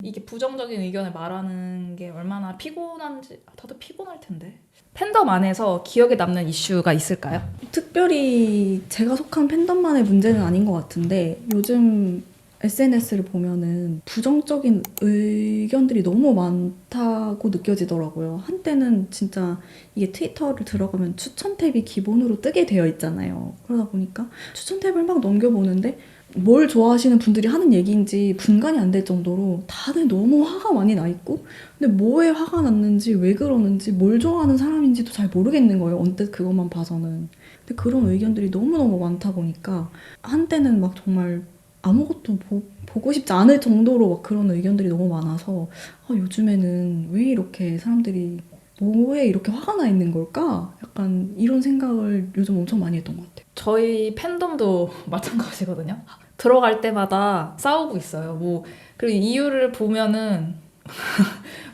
이게 부정적인 의견을 말하는 게 얼마나 피곤한지 다들 피곤할 텐데. 팬덤 안에서 기억에 남는 이슈가 있을까요? 특별히 제가 속한 팬덤만의 문제는 아닌 것 같은데 요즘 SNS를 보면은 부정적인 의견들이 너무 많다고 느껴지더라고요. 한때는 진짜 이게 트위터를 들어가면 추천 탭이 기본으로 뜨게 되어 있잖아요. 그러다 보니까 추천 탭을 막 넘겨보는데 뭘 좋아하시는 분들이 하는 얘기인지 분간이 안 될 정도로 다들 너무 화가 많이 나 있고 근데 뭐에 화가 났는지 왜 그러는지 뭘 좋아하는 사람인지도 잘 모르겠는 거예요. 언뜻 그것만 봐서는. 근데 그런 의견들이 너무너무 많다 보니까 한때는 막 정말 아무것도 보고 싶지 않을 정도로 막 그런 의견들이 너무 많아서 요즘에는 왜 이렇게 사람들이 뭐에 이렇게 화가 나 있는 걸까? 약간 이런 생각을 요즘 엄청 많이 했던 것 같아요. 저희 팬덤도 마찬가지거든요. 들어갈 때마다 싸우고 있어요. 그리고 이유를 보면은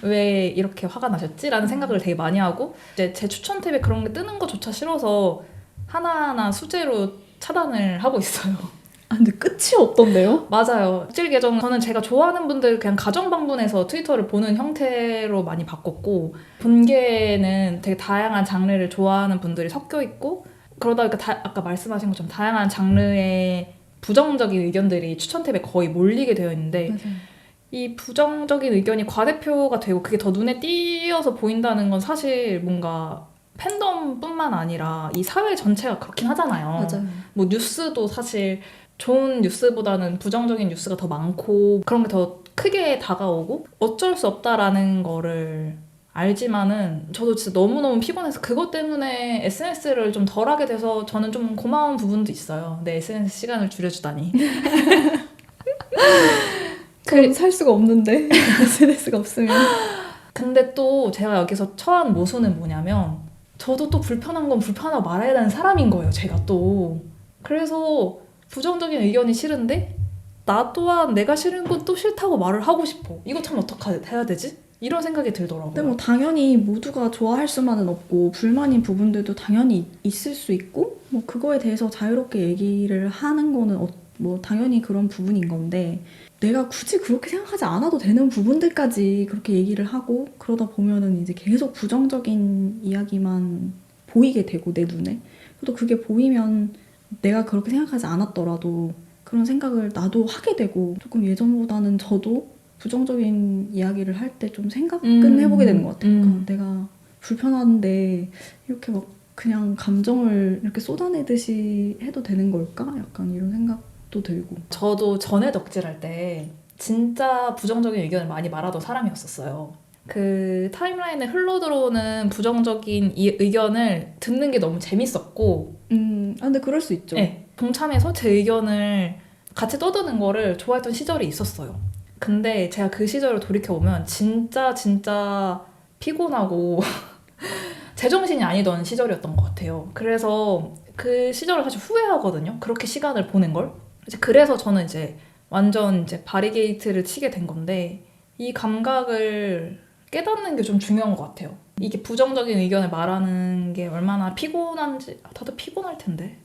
왜 이렇게 화가 나셨지? 라는 생각을 되게 많이 하고 이제 제 추천 탭에 그런 게 뜨는 것조차 싫어서 하나하나 수제로 차단을 하고 있어요. 근데 끝이 없던데요? 맞아요. 찔 계정 저는 제가 좋아하는 분들 그냥 가정 방문해서 트위터를 보는 형태로 많이 바꿨고 본계는 되게 다양한 장르를 좋아하는 분들이 섞여 있고 그러다 보니까 아까 말씀하신 것처럼 다양한 장르의 부정적인 의견들이 추천 탭에 거의 몰리게 되어 있는데 맞아요. 이 부정적인 의견이 과대표가 되고 그게 더 눈에 띄어서 보인다는 건 사실 뭔가 팬덤뿐만 아니라 이 사회 전체가 그렇긴 하잖아요. 맞아요. 뭐 뉴스도 사실 좋은 뉴스보다는 부정적인 뉴스가 더 많고 그런 게 더 크게 다가오고 어쩔 수 없다라는 거를 알지만은 저도 진짜 너무너무 피곤해서 그것 때문에 SNS를 좀 덜 하게 돼서 저는 좀 고마운 부분도 있어요. 내 SNS 시간을 줄여주다니. 저는 살 수가 없는데 SNS가 없으면. 근데 또 제가 여기서 처한 모순은 뭐냐면 저도 또 불편한 건 불편하고 말해야 되는 사람인 거예요. 제가 또. 그래서 부정적인 의견이 싫은데 나 또한 내가 싫은 건 또 싫다고 말을 하고 싶어. 이거 참 어떻게 해야 되지? 이런 생각이 들더라고요. 근데 뭐 당연히 모두가 좋아할 수만은 없고 불만인 부분들도 당연히 있을 수 있고 뭐 그거에 대해서 자유롭게 얘기를 하는 거는 뭐 당연히 그런 부분인 건데 내가 굳이 그렇게 생각하지 않아도 되는 부분들까지 그렇게 얘기를 하고 그러다 보면은 이제 계속 부정적인 이야기만 보이게 되고 내 눈에 또 그게 보이면 내가 그렇게 생각하지 않았더라도 그런 생각을 나도 하게 되고 조금 예전보다는 저도 부정적인 이야기를 할 때 좀 생각은 해보게 되는 것 같아요. 그러니까 내가 불편한데 이렇게 막 그냥 감정을 이렇게 쏟아내듯이 해도 되는 걸까? 약간 이런 생각도 들고. 저도 전에 덕질할 때 진짜 부정적인 의견을 많이 말하던 사람이었었어요. 그 타임라인에 흘러들어오는 부정적인 의견을 듣는 게 너무 재밌었고 근데 그럴 수 있죠. 네, 동참해서 제 의견을 같이 떠드는 거를 좋아했던 시절이 있었어요. 근데 제가 그 시절을 돌이켜보면 진짜 피곤하고 제정신이 아니던 시절이었던 것 같아요. 그래서 그 시절을 사실 후회하거든요. 그렇게 시간을 보낸 걸. 그래서 저는 이제 완전 이제 바리게이트를 치게 된 건데 이 감각을 깨닫는 게 좀 중요한 것 같아요. 이게 부정적인 의견을 말하는 게 얼마나 피곤한지 다들 피곤할 텐데.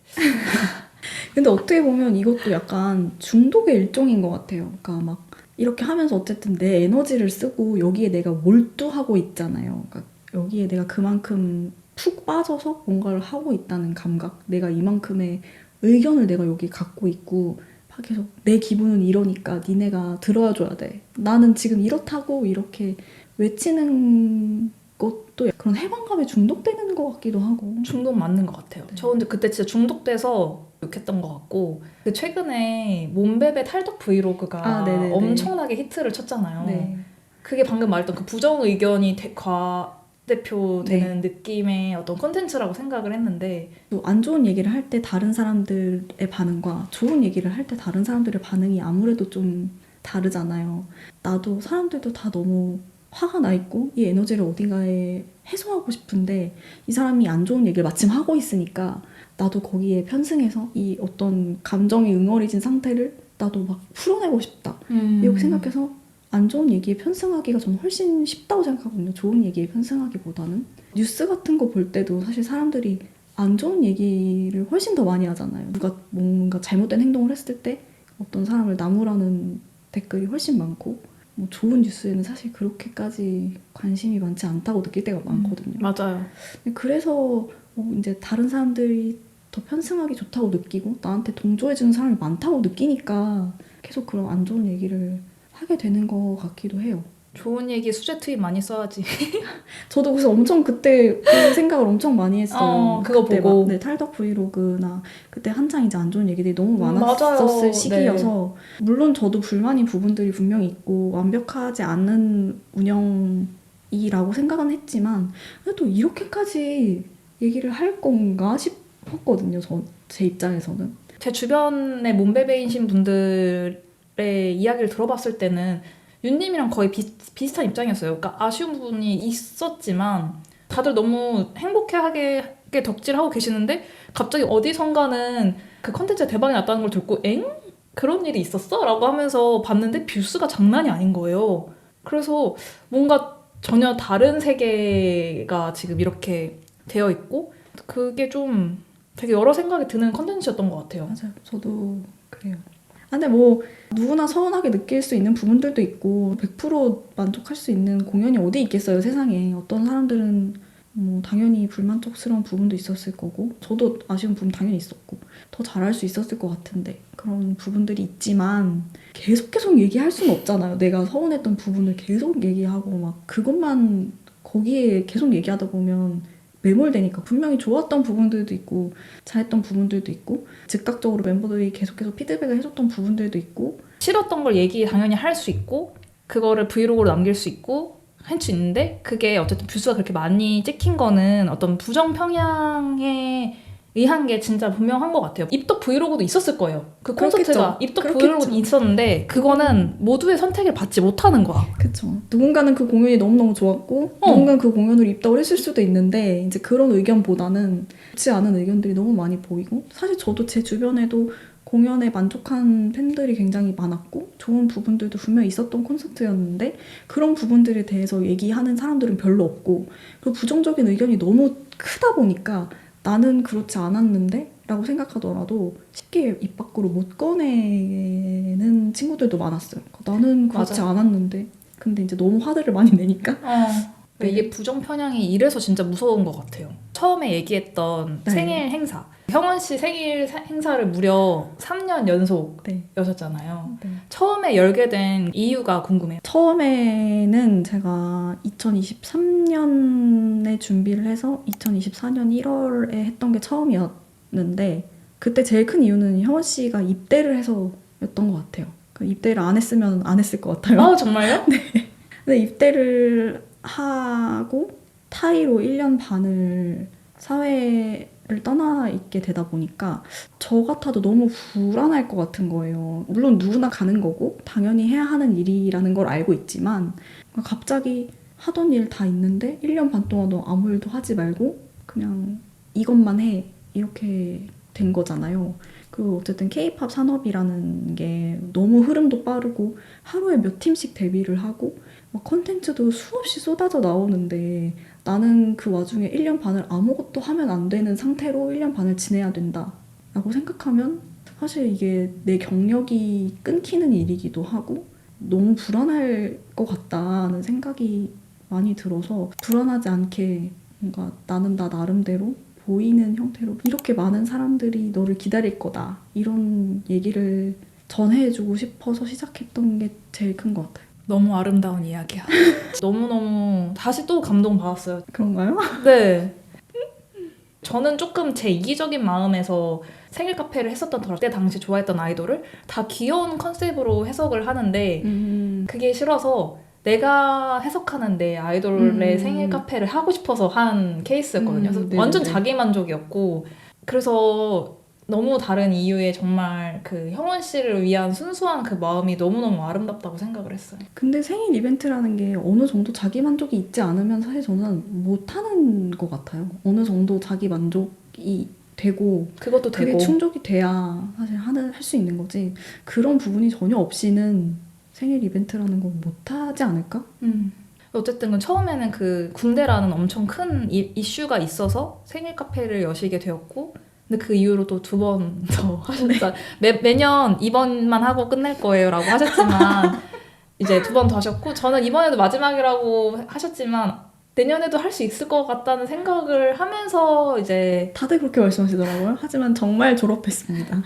근데 어떻게 보면 이것도 약간 중독의 일종인 것 같아요. 그러니까 막 이렇게 하면서 어쨌든 내 에너지를 쓰고 여기에 내가 몰두하고 있잖아요. 그러니까 여기에 내가 그만큼 푹 빠져서 뭔가를 하고 있다는 감각. 내가 이만큼의 의견을 내가 여기 갖고 있고 막 계속 내 기분은 이러니까 니네가 들어줘야 돼. 나는 지금 이렇다고 이렇게 외치는 것도 그런 해방감에 중독되는 것 같기도 하고. 중독 맞는 것 같아요. 네. 저 근데 그때 진짜 중독돼서 욕했던 것 같고 그 최근에 몸베베 탈덕 브이로그가 네네네. 엄청나게 히트를 쳤잖아요. 네. 그게 방금 말했던 그 부정 의견이 과대표되는 느낌의 어떤 콘텐츠라고 생각을 했는데 또 안 좋은 얘기를 할 때 다른 사람들의 반응과 좋은 얘기를 할 때 다른 사람들의 반응이 아무래도 좀 다르잖아요. 나도 사람들도 다 너무 화가 나 있고 이 에너지를 어딘가에 해소하고 싶은데 이 사람이 안 좋은 얘기를 마침 하고 있으니까 나도 거기에 편승해서 이 어떤 감정이 응어리진 상태를 나도 막 풀어내고 싶다. 이렇게 생각해서 안 좋은 얘기에 편승하기가 저는 훨씬 쉽다고 생각하거든요. 좋은 얘기에 편승하기보다는. 뉴스 같은 거 볼 때도 사실 사람들이 안 좋은 얘기를 훨씬 더 많이 하잖아요. 누가 뭔가 잘못된 행동을 했을 때 어떤 사람을 나무라는 댓글이 훨씬 많고 뭐 좋은 뉴스에는 사실 그렇게까지 관심이 많지 않다고 느낄 때가 많거든요. 맞아요. 그래서 이제 다른 사람들이 더 편승하기 좋다고 느끼고 나한테 동조해주는 사람이 많다고 느끼니까 계속 그런 안 좋은 얘기를 하게 되는 것 같기도 해요. 좋은 얘기 수제 트윗 많이 써야지. 저도 그래서 엄청 그때 그 생각을 엄청 많이 했어요. 그거 그때 보고. 네, 탈덕 브이로그나 그때 한창 이제 안 좋은 얘기들이 너무 맞아요. 많았었을 시기여서 네. 물론 저도 불만인 부분들이 분명히 있고 완벽하지 않은 운영이라고 생각은 했지만 또 이렇게까지 얘기를 할 건가 싶었거든요. 제 입장에서는. 제 주변에 몸베베이신 분들의 이야기를 들어봤을 때는 윤님이랑 거의 비슷한 입장이었어요. 그러니까 아쉬운 부분이 있었지만 다들 너무 행복하게 덕질하고 계시는데 갑자기 어디선가는 그 컨텐츠가 대박이 났다는 걸 듣고 엥? 그런 일이 있었어? 라고 하면서 봤는데 뷰수가 장난이 아닌 거예요. 그래서 뭔가 전혀 다른 세계가 지금 이렇게 되어 있고 그게 좀 되게 여러 생각이 드는 컨텐츠였던 것 같아요. 맞아요. 저도 그래요. 근데 뭐 누구나 서운하게 느낄 수 있는 부분들도 있고 100% 만족할 수 있는 공연이 어디 있겠어요, 세상에. 어떤 사람들은 뭐 당연히 불만족스러운 부분도 있었을 거고 저도 아쉬운 부분 당연히 있었고 더 잘할 수 있었을 것 같은데 그런 부분들이 있지만 계속 얘기할 수는 없잖아요. 내가 서운했던 부분을 계속 얘기하고 막 그것만 거기에 계속 얘기하다 보면 매몰되니까 분명히 좋았던 부분들도 있고 잘했던 부분들도 있고 즉각적으로 멤버들이 계속해서 피드백을 해줬던 부분들도 있고 싫었던 걸 얘기 당연히 할 수 있고 그거를 브이로그로 남길 수 있고 할 수 있는데 그게 어쨌든 뷰수가 그렇게 많이 찍힌 거는 어떤 부정 평양에 의한 게 진짜 분명한 것 같아요. 입덕 브이로그도 있었을 거예요. 그 콘서트가 입덕 브이로그도 있었는데 그거는 모두의 선택을 받지 못하는 거야. 그쵸. 누군가는 그 공연이 너무너무 좋았고 누군가는 그 공연으로 입덕을 했을 수도 있는데 이제 그런 의견보다는 좋지 않은 의견들이 너무 많이 보이고 사실 저도 제 주변에도 공연에 만족한 팬들이 굉장히 많았고 좋은 부분들도 분명히 있었던 콘서트였는데 그런 부분들에 대해서 얘기하는 사람들은 별로 없고 그 부정적인 의견이 너무 크다 보니까 나는 그렇지 않았는데? 라고 생각하더라도 쉽게 입 밖으로 못 꺼내는 친구들도 많았어요. 나는 그렇지 맞아. 않았는데. 근데 이제 너무 화들을 많이 내니까. 네. 이게 부정 편향이 이래서 진짜 무서운 것 같아요. 처음에 얘기했던 네. 생일 행사. 형원 씨 생일 행사를 무려 3년 연속이었잖아요. 네. 처음에 열게 된 이유가 궁금해요. 처음에는 제가 2023년에 준비를 해서 2024년 1월에 했던 게 처음이었는데 그때 제일 큰 이유는 형원 씨가 입대를 해서였던 것 같아요. 입대를 안 했으면 안 했을 것 같아요. 아 정말요? 네. 근데 입대를 하고 타이로 1년 반을 사회를 떠나 있게 되다 보니까 저 같아도 너무 불안할 것 같은 거예요. 물론 누구나 가는 거고 당연히 해야 하는 일이라는 걸 알고 있지만 갑자기 하던 일 다 있는데 1년 반 동안 너 아무 일도 하지 말고 그냥 이것만 해 이렇게 된 거잖아요. 그리고 어쨌든 K-팝 산업이라는 게 너무 흐름도 빠르고 하루에 몇 팀씩 데뷔를 하고 막 컨텐츠도 수없이 쏟아져 나오는데 나는 그 와중에 1년 반을 아무것도 하면 안 되는 상태로 1년 반을 지내야 된다 라고 생각하면 사실 이게 내 경력이 끊기는 일이기도 하고 너무 불안할 것 같다는 생각이 많이 들어서 불안하지 않게 뭔가 나는 나 나름대로 보이는 형태로 이렇게 많은 사람들이 너를 기다릴 거다 이런 얘기를 전해주고 싶어서 시작했던 게 제일 큰 것 같아요. 너무 아름다운 이야기야. 너무너무 다시 또 감동받았어요. 그런가요? 네. 저는 조금 제 이기적인 마음에서 생일 카페를 했었던 그때 당시 좋아했던 아이돌을 다 귀여운 컨셉으로 해석을 하는데 그게 싫어서 내가 해석하는 내 아이돌의 생일 카페를 하고 싶어서 한 케이스였거든요. 그래서 완전 자기만족이었고 그래서 너무 다른 이유의 정말 그 형원 씨를 위한 순수한 그 마음이 너무너무 아름답다고 생각을 했어요. 근데 생일 이벤트라는 게 어느 정도 자기 만족이 있지 않으면 사실 저는 못하는 것 같아요. 어느 정도 자기 만족이 되고 그것도 그게 되고 충족이 돼야 사실 할 수 있는 거지 그런 부분이 전혀 없이는 생일 이벤트라는 거 못하지 않을까? 어쨌든 처음에는 그 군대라는 엄청 큰 이슈가 있어서 생일 카페를 여시게 되었고 근데 그 이후로 또 2번 더 하셨다. 매년 이번만 하고 끝낼 거예요 라고 하셨지만 이제 2번 더 하셨고 저는 이번에도 마지막이라고 하셨지만 내년에도 할 수 있을 것 같다는 생각을 하면서 이제 다들 그렇게 말씀하시더라고요. 하지만 정말 졸업했습니다.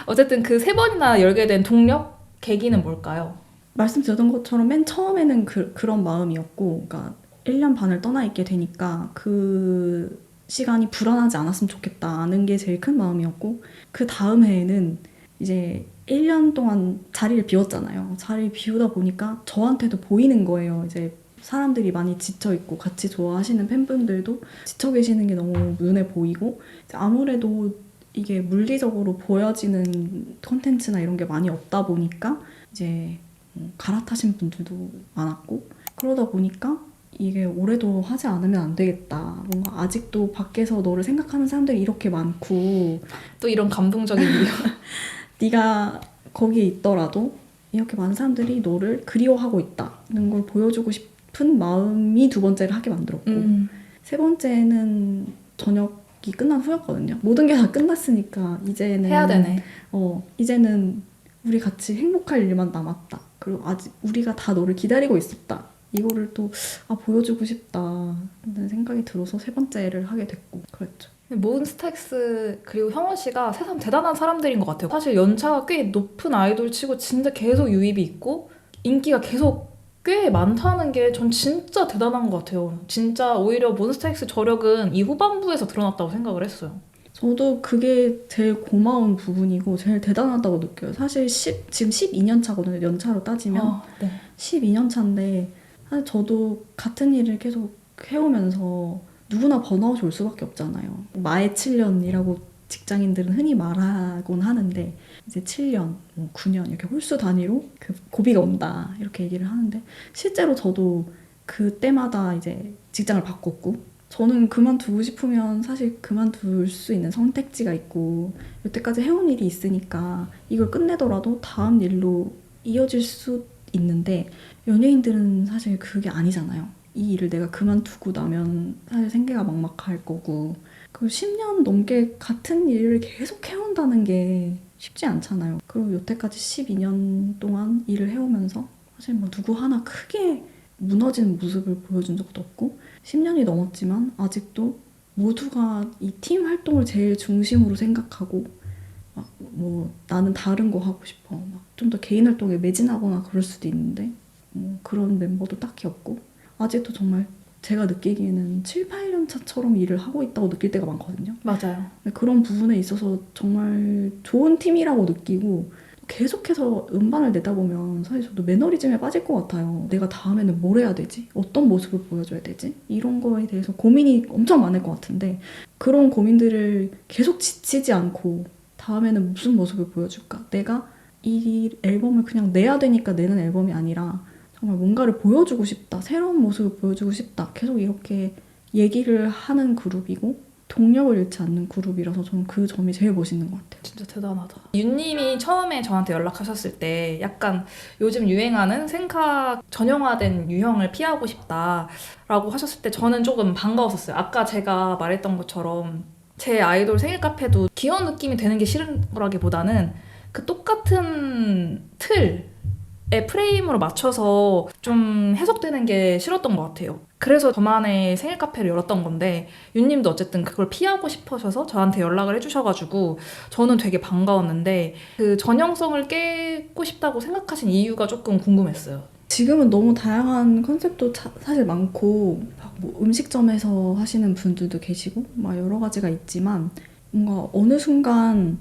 어쨌든 그 3번이나 열게 된 동력? 계기는 뭘까요? 말씀드렸던 것처럼 맨 처음에는 그런 마음이었고, 그러니까 1년 반을 떠나 있게 되니까 그 시간이 불안하지 않았으면 좋겠다는 게 제일 큰 마음이었고, 그 다음 해에는 이제 1년 동안 자리를 비웠잖아요. 자리를 비우다 보니까 저한테도 보이는 거예요. 이제 사람들이 많이 지쳐 있고 같이 좋아하시는 팬분들도 지쳐 계시는 게 너무 눈에 보이고, 이제 아무래도 이게 물리적으로 보여지는 콘텐츠나 이런 게 많이 없다 보니까 이제 갈아타신 분들도 많았고, 그러다 보니까 이게 올해도 하지 않으면 안 되겠다. 뭔가 아직도 밖에서 너를 생각하는 사람들이 이렇게 많고 또 이런 감동적인 이유. 네가 거기에 있더라도 이렇게 많은 사람들이 너를 그리워하고 있다는 걸 보여주고 싶은 마음이 2번째를 하게 만들었고, 3번째는 저녁이 끝난 후였거든요. 모든 게 다 끝났으니까 이제는 해야 되네. 이제는 우리 같이 행복할 일만 남았다. 그리고 아직 우리가 다 너를 기다리고 있었다. 이거를 또 보여주고 싶다는 생각이 들어서 3번째를 하게 됐고 그랬죠. 몬스타엑스 그리고 형원 씨가 새삼 대단한 사람들인 것 같아요. 사실 연차가 꽤 높은 아이돌 치고 진짜 계속 유입이 있고 인기가 계속 꽤 많다는 게 전 진짜 대단한 것 같아요. 진짜 오히려 몬스타엑스 저력은 이 후반부에서 드러났다고 생각을 했어요. 저도 그게 제일 고마운 부분이고 제일 대단하다고 느껴요. 사실 지금 12년 차거든요. 연차로 따지면. 네. 12년 차인데 사실 저도 같은 일을 계속 해오면서 누구나 번아웃이 올 수밖에 없잖아요. 마의 7년이라고 직장인들은 흔히 말하곤 하는데 이제 7년, 9년 이렇게 홀수 단위로 그 고비가 온다 이렇게 얘기를 하는데, 실제로 저도 그때마다 이제 직장을 바꿨고, 저는 그만두고 싶으면 사실 그만둘 수 있는 선택지가 있고 여태까지 해온 일이 있으니까 이걸 끝내더라도 다음 일로 이어질 수 있는데, 연예인들은 사실 그게 아니잖아요. 이 일을 내가 그만두고 나면 사실 생계가 막막할 거고, 그 10년 넘게 같은 일을 계속 해온다는 게 쉽지 않잖아요. 그리고 여태까지 12년 동안 일을 해오면서 사실 뭐 누구 하나 크게 무너지는 모습을 보여준 적도 없고, 10년이 넘었지만 아직도 모두가 이 팀 활동을 제일 중심으로 생각하고 막 뭐 나는 다른 거 하고 싶어, 좀 더 개인 활동에 매진하거나 그럴 수도 있는데 그런 멤버도 딱히 없고, 아직도 정말 제가 느끼기에는 7, 8년 차처럼 일을 하고 있다고 느낄 때가 많거든요. 맞아요. 그런 부분에 있어서 정말 좋은 팀이라고 느끼고, 계속해서 음반을 내다 보면 사실 저도 매너리즘에 빠질 것 같아요. 내가 다음에는 뭘 해야 되지? 어떤 모습을 보여줘야 되지? 이런 거에 대해서 고민이 엄청 많을 것 같은데, 그런 고민들을 계속 지치지 않고 다음에는 무슨 모습을 보여줄까? 내가 이 앨범을 그냥 내야 되니까 내는 앨범이 아니라 정말 뭔가를 보여주고 싶다. 새로운 모습을 보여주고 싶다. 계속 이렇게 얘기를 하는 그룹이고 동력을 잃지 않는 그룹이라서 저는 그 점이 제일 멋있는 것 같아요. 진짜 대단하다. 윤님이 처음에 저한테 연락하셨을 때 약간 요즘 유행하는 생각 전형화된 유형을 피하고 싶다라고 하셨을 때 저는 조금 반가웠었어요. 아까 제가 말했던 것처럼 제 아이돌 생일 카페도 귀여운 느낌이 되는 게 싫은 거라기보다는 그 똑같은 틀의 프레임으로 맞춰서 좀 해석되는 게 싫었던 것 같아요. 그래서 저만의 생일 카페를 열었던 건데 윤님도 어쨌든 그걸 피하고 싶으셔서 저한테 연락을 해주셔가지고 저는 되게 반가웠는데 그 전형성을 깨고 싶다고 생각하신 이유가 조금 궁금했어요. 지금은 너무 다양한 컨셉도 사실 많고 뭐 음식점에서 하시는 분들도 계시고 막 여러 가지가 있지만, 뭔가 어느 순간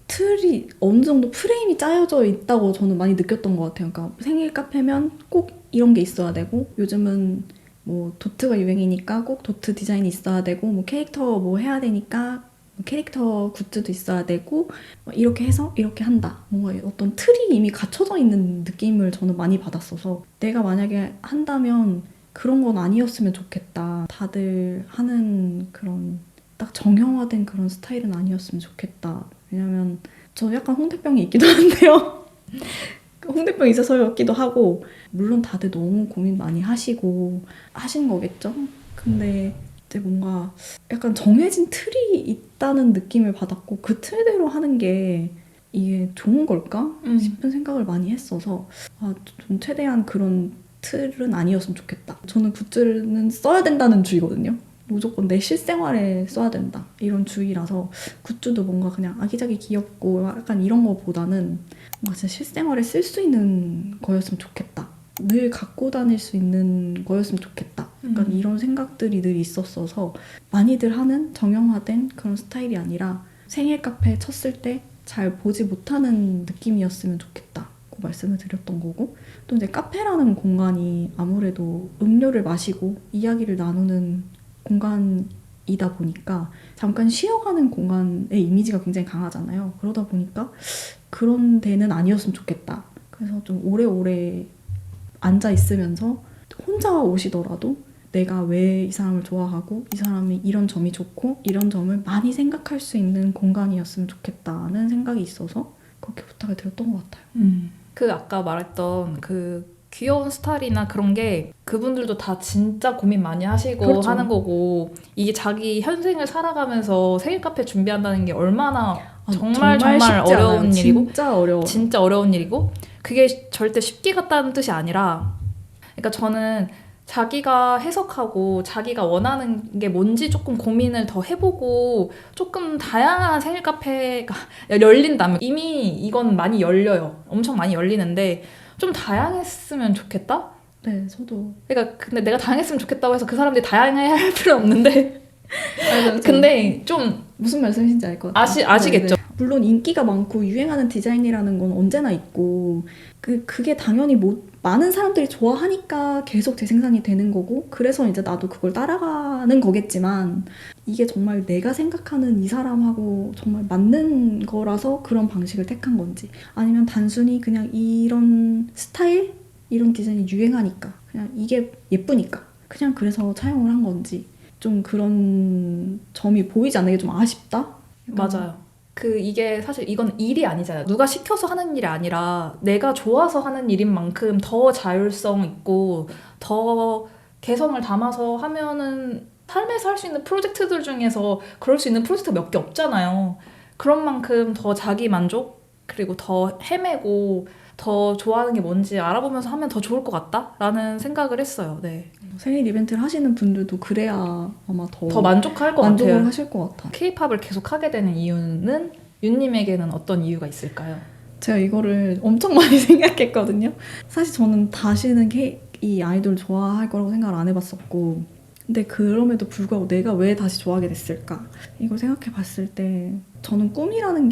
틀이 어느 정도 프레임이 짜여져 있다고 저는 많이 느꼈던 것 같아요. 그러니까 생일 카페면 꼭 이런 게 있어야 되고, 요즘은 뭐 도트가 유행이니까 꼭 도트 디자인이 있어야 되고, 뭐 캐릭터 뭐 해야 되니까 캐릭터 굿즈도 있어야 되고, 이렇게 해서 이렇게 한다. 뭔가 어떤 틀이 이미 갖춰져 있는 느낌을 저는 많이 받았어서, 내가 만약에 한다면 그런 건 아니었으면 좋겠다. 다들 하는 그런 딱 정형화된 그런 스타일은 아니었으면 좋겠다. 왜냐면 저 약간 홍대병이 있기도 한데요. 홍대병이 있어서였기도 하고, 물론 다들 너무 고민 많이 하시고 하신 거겠죠. 근데 이제 뭔가 약간 정해진 틀이 있다는 느낌을 받았고, 그 틀대로 하는 게 이게 좋은 걸까 싶은 생각을 많이 했어서 좀 최대한 그런 틀은 아니었으면 좋겠다. 저는 굿즈는 써야 된다는 주의거든요. 무조건 내 실생활에 써야 된다 이런 주의라서 굿즈도 뭔가 그냥 아기자기 귀엽고 약간 이런 거보다는 뭔가 진짜 실생활에 쓸 수 있는 거였으면 좋겠다. 늘 갖고 다닐 수 있는 거였으면 좋겠다. 약간 이런 생각들이 늘 있었어서 많이들 하는 정형화된 그런 스타일이 아니라 생일 카페 쳤을 때 잘 보지 못하는 느낌이었으면 좋겠다고 말씀을 드렸던 거고, 또 이제 카페라는 공간이 아무래도 음료를 마시고 이야기를 나누는 공간이다 보니까 잠깐 쉬어가는 공간의 이미지가 굉장히 강하잖아요. 그러다 보니까 그런 데는 아니었으면 좋겠다. 그래서 좀 오래오래 앉아 있으면서 혼자 오시더라도 내가 왜 이 사람을 좋아하고 이 사람이 이런 점이 좋고 이런 점을 많이 생각할 수 있는 공간이었으면 좋겠다는 생각이 있어서 그렇게 부탁을 드렸던 것 같아요. 그 아까 말했던 그 귀여운 스타일이나 그런 게 그분들도 다 진짜 고민 많이 하시고 그렇죠. 하는 거고, 이게 자기 현생을 살아가면서 생일 카페 준비한다는 게 얼마나 정말 쉽지 어려운 않아요. 일이고 진짜 어려워. 진짜 어려운 일이고, 그게 절대 쉽게 갔다는 뜻이 아니라, 그러니까 저는 자기가 해석하고 자기가 원하는 게 뭔지 조금 고민을 더 해보고 조금 다양한 생일 카페가 열린다면, 이미 이건 많이 열려요. 엄청 많이 열리는데 좀 다양했으면 좋겠다? 네, 저도. 그러니까 근데 내가 다양했으면 좋겠다고 해서 그 사람들이 다양해야 할 필요는 없는데 근데 좀 무슨 말씀이신지 알 것 같아요. 아시겠죠? 네. 물론 인기가 많고 유행하는 디자인이라는 건 언제나 있고 그게 당연히 많은 사람들이 좋아하니까 계속 재생산이 되는 거고, 그래서 이제 나도 그걸 따라가는 거겠지만 이게 정말 내가 생각하는 이 사람하고 정말 맞는 거라서 그런 방식을 택한 건지, 아니면 단순히 그냥 이런 스타일, 이런 디자인이 유행하니까 그냥 이게 예쁘니까 그냥 그래서 차용을 한 건지, 좀 그런 점이 보이지 않는 게 좀 아쉽다? 맞아요. 이게 사실 이건 일이 아니잖아요. 누가 시켜서 하는 일이 아니라 내가 좋아서 하는 일인 만큼 더 자율성 있고 더 개성을 담아서 하면은 삶에서 할 수 있는 프로젝트들 중에서 그럴 수 있는 프로젝트가 몇 개 없잖아요. 그런 만큼 더 자기 만족, 그리고 더 헤매고 더 좋아하는 게 뭔지 알아보면서 하면 더 좋을 것 같다라는 생각을 했어요. 네. 생일 이벤트를 하시는 분들도 그래야 아마 더 만족할 것 만족을 같아요. 하실 것 같아요. K-팝을 계속 하게 되는 이유는 윤님에게는 어떤 이유가 있을까요? 제가 이거를 엄청 많이 생각했거든요. 사실 저는 다시는 이 아이돌 좋아할 거라고 생각을 안 해봤었고, 근데 그럼에도 불구하고 내가 왜 다시 좋아하게 됐을까? 이걸 생각해 봤을 때 저는 꿈이라는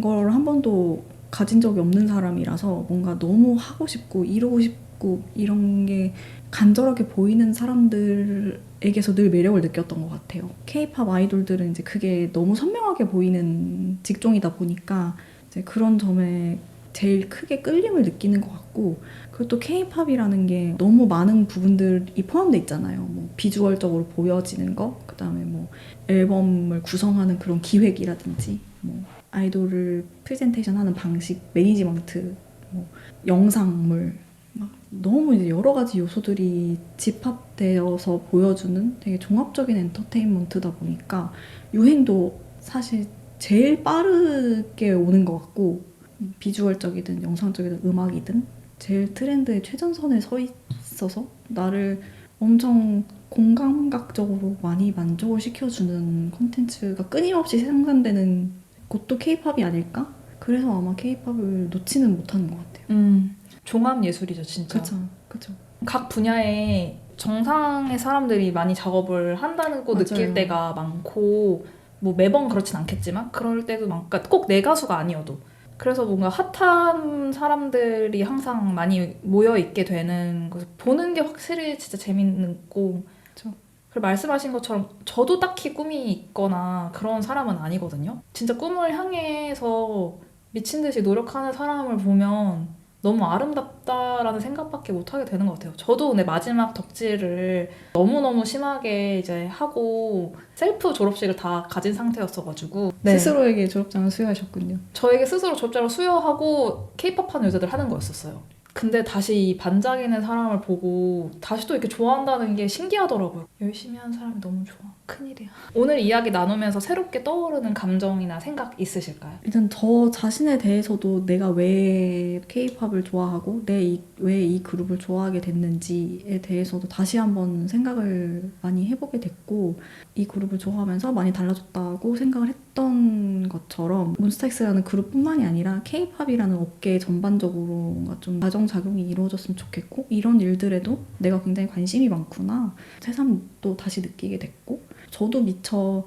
걸 한 번도 가진 적이 없는 사람이라서 뭔가 너무 하고 싶고 이루고 싶고 이런 게 간절하게 보이는 사람들에게서 늘 매력을 느꼈던 것 같아요. K-팝 아이돌들은 이제 그게 너무 선명하게 보이는 직종이다 보니까 이제 그런 점에 제일 크게 끌림을 느끼는 것 같고, 그리고 또 K-팝이라는 게 너무 많은 부분들이 포함되어 있잖아요. 뭐 비주얼적으로 보여지는 거, 그다음에 뭐 앨범을 구성하는 그런 기획이라든지, 뭐 아이돌을 프레젠테이션하는 방식, 매니지먼트, 뭐 영상물, 막 너무 이제 여러 가지 요소들이 집합되어서 보여주는 되게 종합적인 엔터테인먼트다 보니까 유행도 사실 제일 빠르게 오는 것 같고, 비주얼적이든 영상적이든 음악이든 제일 트렌드의 최전선에 서 있어서 나를 엄청 공감각적으로 많이 만족을 시켜주는 콘텐츠가 끊임없이 생산되는 곳도 K-팝이 아닐까? 그래서 아마 K-팝을 놓지는 못하는 것 같아요. 종합 예술이죠, 진짜. 그렇죠. 각 분야에 정상의 사람들이 많이 작업을 한다고 맞아요. 느낄 때가 많고, 뭐 매번 그렇진 않겠지만 그럴 때도 많고, 그러니까 꼭 내 가수가 아니어도. 그래서 뭔가 핫한 사람들이 항상 많이 모여 있게 되는 것을 보는 게 확실히 진짜 재밌고, 그렇죠. 그리고 말씀하신 것처럼 저도 딱히 꿈이 있거나 그런 사람은 아니거든요. 진짜 꿈을 향해서 미친 듯이 노력하는 사람을 보면 너무 아름답다라는 생각밖에 못 하게 되는 것 같아요. 저도 내 마지막 덕질을 너무너무 심하게 이제 하고 셀프 졸업식을 다 가진 상태였어가지고 스스로에게 졸업장을 수여하셨군요. 저에게 스스로 졸업장을 수여하고 K-팝 하는 여자들 하는 거였었어요. 근데 다시 이 반짝이는 사람을 보고 다시 또 이렇게 좋아한다는 게 신기하더라고요. 열심히 하는 사람이 너무 좋아. 큰일이야. 오늘 이야기 나누면서 새롭게 떠오르는 감정이나 생각 있으실까요? 일단 저 자신에 대해서도 내가 왜 K-팝을 좋아하고 왜 이 그룹을 좋아하게 됐는지에 대해서도 다시 한번 생각을 많이 해보게 됐고, 이 그룹을 좋아하면서 많이 달라졌다고 생각을 했던 것처럼 몬스타엑스라는 그룹뿐만이 아니라 K-팝이라는 업계 전반적으로 뭔가 좀 가정작용이 이루어졌으면 좋겠고, 이런 일들에도 내가 굉장히 관심이 많구나 새삼 또 다시 느끼게 됐고, 저도 미처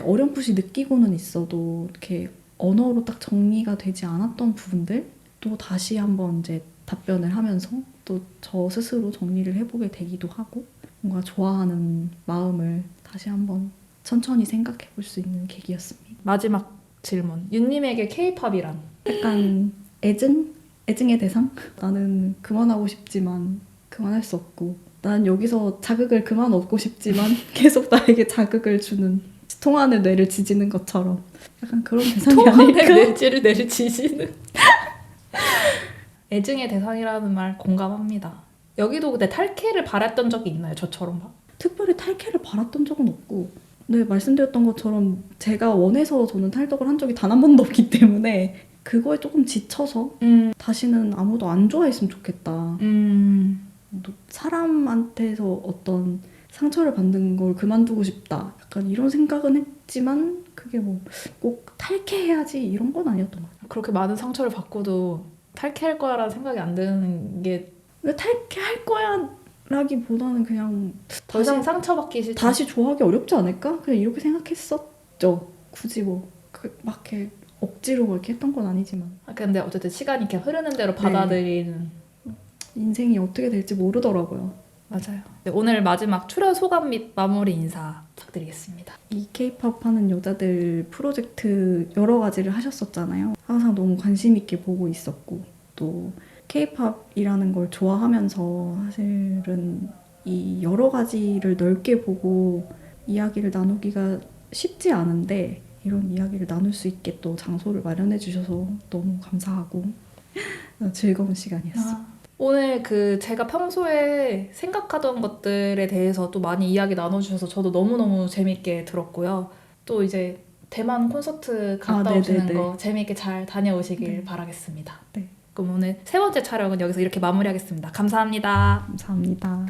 어렴풋이 느끼고는 있어도 이렇게 언어로 딱 정리가 되지 않았던 부분들 또 다시 한번 이제 답변을 하면서 또 저 스스로 정리를 해보게 되기도 하고, 뭔가 좋아하는 마음을 다시 한번 천천히 생각해 볼 수 있는 계기였습니다. 마지막 질문. 윤님에게 K-팝이란? 약간 애증의 대상? 나는 그만하고 싶지만 그만할 수 없고, 난 여기서 자극을 그만 얻고 싶지만 계속 나에게 자극을 주는, 통하는 뇌를 지지는 것처럼 약간 그런 대상이 아닐까? 뇌지를 내리치시는. 애증의 대상이라는 말 공감합니다. 여기도 근데 탈캐를 바랐던 적이 있나요? 저처럼 막? 특별히 탈캐를 바랐던 적은 없고, 네, 말씀드렸던 것처럼 제가 원해서 저는 탈덕을 한 적이 단 한 번도 없기 때문에 그거에 조금 지쳐서 다시는 아무도 안 좋아했으면 좋겠다. 사람한테서 어떤 상처를 받는 걸 그만두고 싶다. 약간 이런 생각은 했지만 그게 뭐 꼭 탈캐해야지 이런 건 아니었던 것 같아요. 그렇게 많은 상처를 받고도 탈캐할 거야라는 생각이 안 드는 게 근데 탈캐할 거야 라기보다는 그냥 더 이상 상처받기 싫다. 다시 좋아하기 어렵지 않을까? 그냥 이렇게 생각했었죠. 굳이 막 이렇게 억지로 뭐 이렇게 했던 건 아니지만. 근데 어쨌든 시간이 이렇게 흐르는 대로 받아들이는. 인생이 어떻게 될지 모르더라고요. 맞아요. 네, 오늘 마지막 출연 소감 및 마무리 인사 부탁드리겠습니다. 이 K-팝 하는 여자들 프로젝트 여러 가지를 하셨었잖아요. 항상 너무 관심 있게 보고 있었고, 또 K-팝이라는 걸 좋아하면서 사실은 이 여러 가지를 넓게 보고 이야기를 나누기가 쉽지 않은데, 이런 이야기를 나눌 수 있게 또 장소를 마련해 주셔서 너무 감사하고 즐거운 시간이었어요. 오늘 제가 평소에 생각하던 것들에 대해서 또 많이 이야기 나눠주셔서 저도 너무너무 재밌게 들었고요. 또 이제 대만 콘서트 갔다 오시는 네네네. 거 재밌게 잘 다녀오시길 네. 바라겠습니다. 네. 그럼 오늘 세 번째 촬영은 여기서 이렇게 마무리하겠습니다. 감사합니다. 감사합니다.